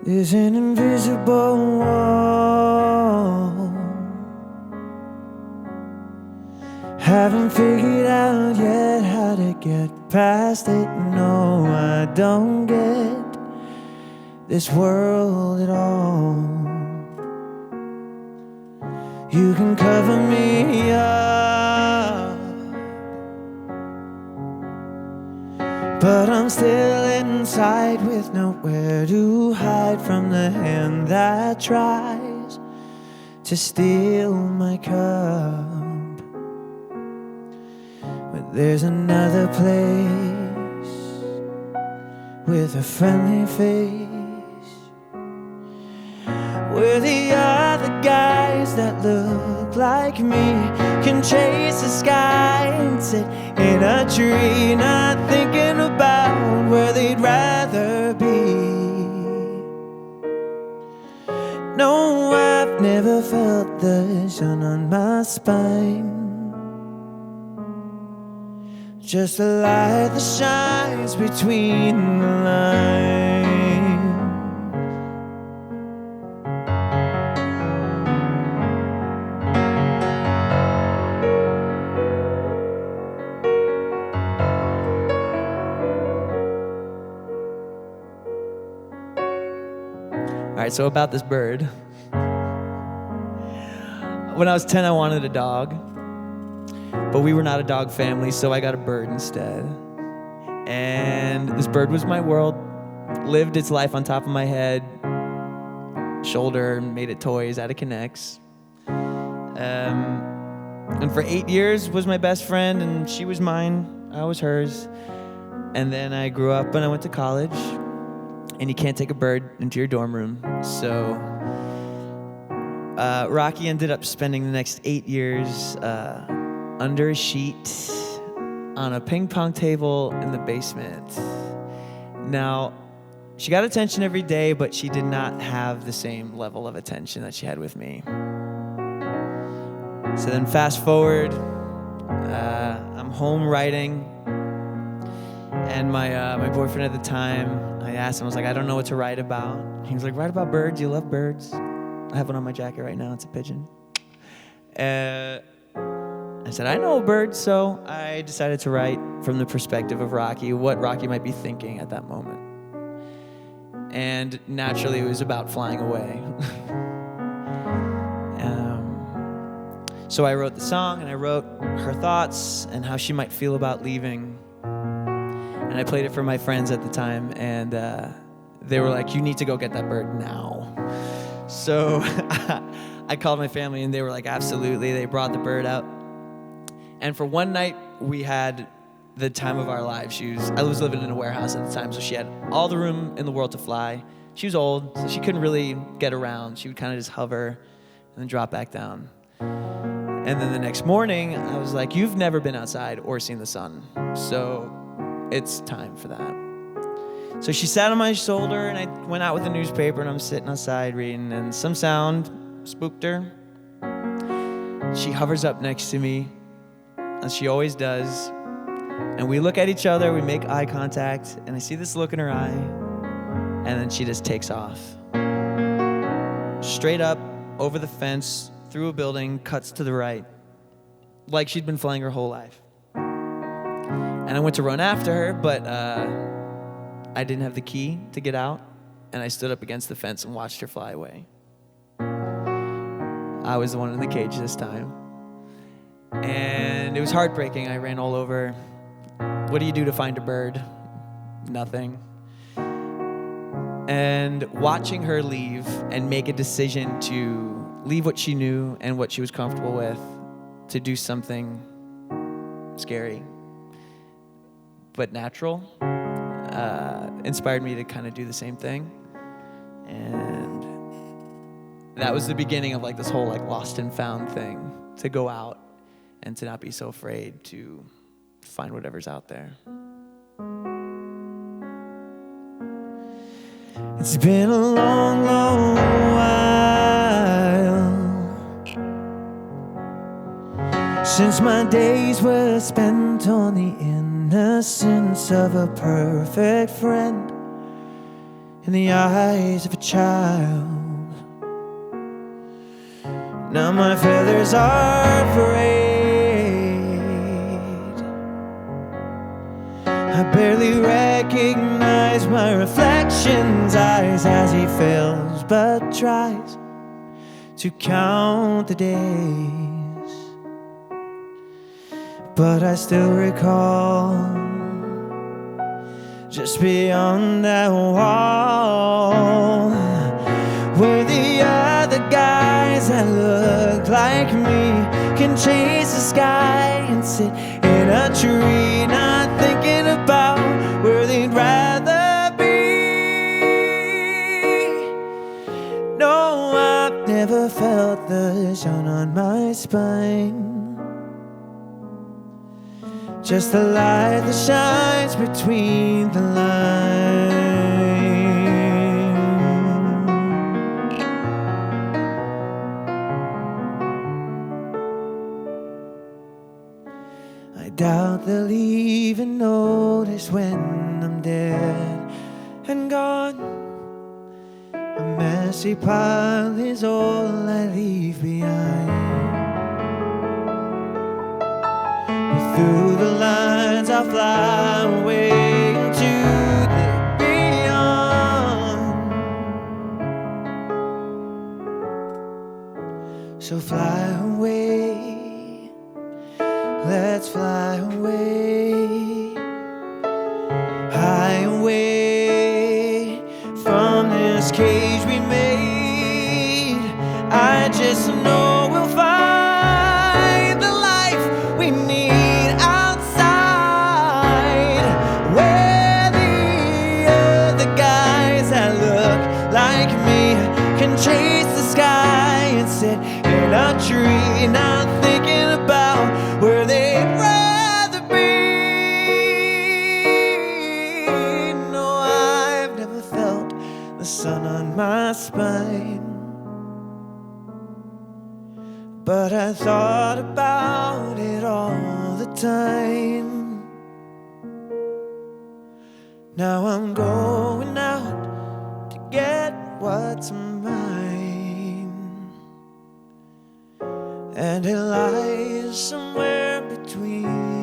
There's an invisible wall. Haven't figured out yet how to get past it. No, I don't get this world at all. You can cover me up, but I'm still inside with nowhere to hide from the hand that tries to steal my cup. But there's another place with a friendly face, where the other guys that look like me can chase the sky and sit in a tree, not thinking about where they'd rather be. No, I've never felt the sun on my spine, just a light that shines between the lines. All right, so about this bird. When I was 10, I wanted a dog, but we were not a dog family, so I got a bird instead. And this bird was my world, lived its life on top of my head, shoulder, made it toys out of Connects. And for 8 years was my best friend, and she was mine, I was hers. And then I grew up and I went to college, and you can't take a bird into your dorm room. So Rocky ended up spending the next 8 years under a sheet on a ping pong table in the basement. Now, she got attention every day, but she did not have the same level of attention that she had with me. So then fast forward, I'm home writing, and my boyfriend at the time, I asked him, I was like, I don't know what to write about. He was like, write about birds, you love birds. I have one on my jacket right now, it's a pigeon. I said, I know birds, so I decided to write from the perspective of Rocky, what Rocky might be thinking at that moment. And naturally, it was about flying away. So I wrote the song, and I wrote her thoughts and how she might feel about leaving. And I played it for my friends at the time, and they were like, you need to go get that bird now. So I called my family, and they were like, absolutely. They brought the bird out. And for one night, we had the time of our lives. I was living in a warehouse at the time, so she had all the room in the world to fly. She was old, so she couldn't really get around. She would kind of just hover and then drop back down. And then the next morning, I was like, you've never been outside or seen the sun, so it's time for that. So she sat on my shoulder, and I went out with a newspaper, and I'm sitting outside reading, and some sound spooked her. She hovers up next to me, as she always does, and we look at each other, we make eye contact, and I see this look in her eye, and then she just takes off. Straight up, over the fence, through a building, cuts to the right, like she'd been flying her whole life. And I went to run after her, but I didn't have the key to get out, and I stood up against the fence and watched her fly away. I was the one in the cage this time. And it was heartbreaking. I ran all over. What do you do to find a bird? Nothing. And watching her leave and make a decision to leave what she knew and what she was comfortable with to do something scary but natural inspired me to kind of do the same thing. And that was the beginning of like this whole like lost and found thing, to go out and to not be so afraid to find whatever's out there. It's been a long, long while since my days were spent on the innocence of a perfect friend. in the eyes of a child. Now my feathers are frayed. I barely recognize my reflection's eyes as he fails, but tries to count the days. But I still recall, just beyond that wall, where the other guys that look like me can chase the sky and sit in a tree, not thinking about where they'd rather be. No, I've never felt the sun on my spine, just the light that shines between the lines. I doubt they'll even notice when I'm dead and gone. A messy pile is all I leave behind. Through the lines I'll fly away into the beyond. So fly away, let's fly away, high away from this cage we made. I just know we'll find the life we need outside, where the other guys that look like me can chase the sky and sit in a tree, not thinking about where they'd rather be. No, I've never felt the sun on my spine, but I thought about it all the time. Now I'm going out to get what's mine, and it lies somewhere between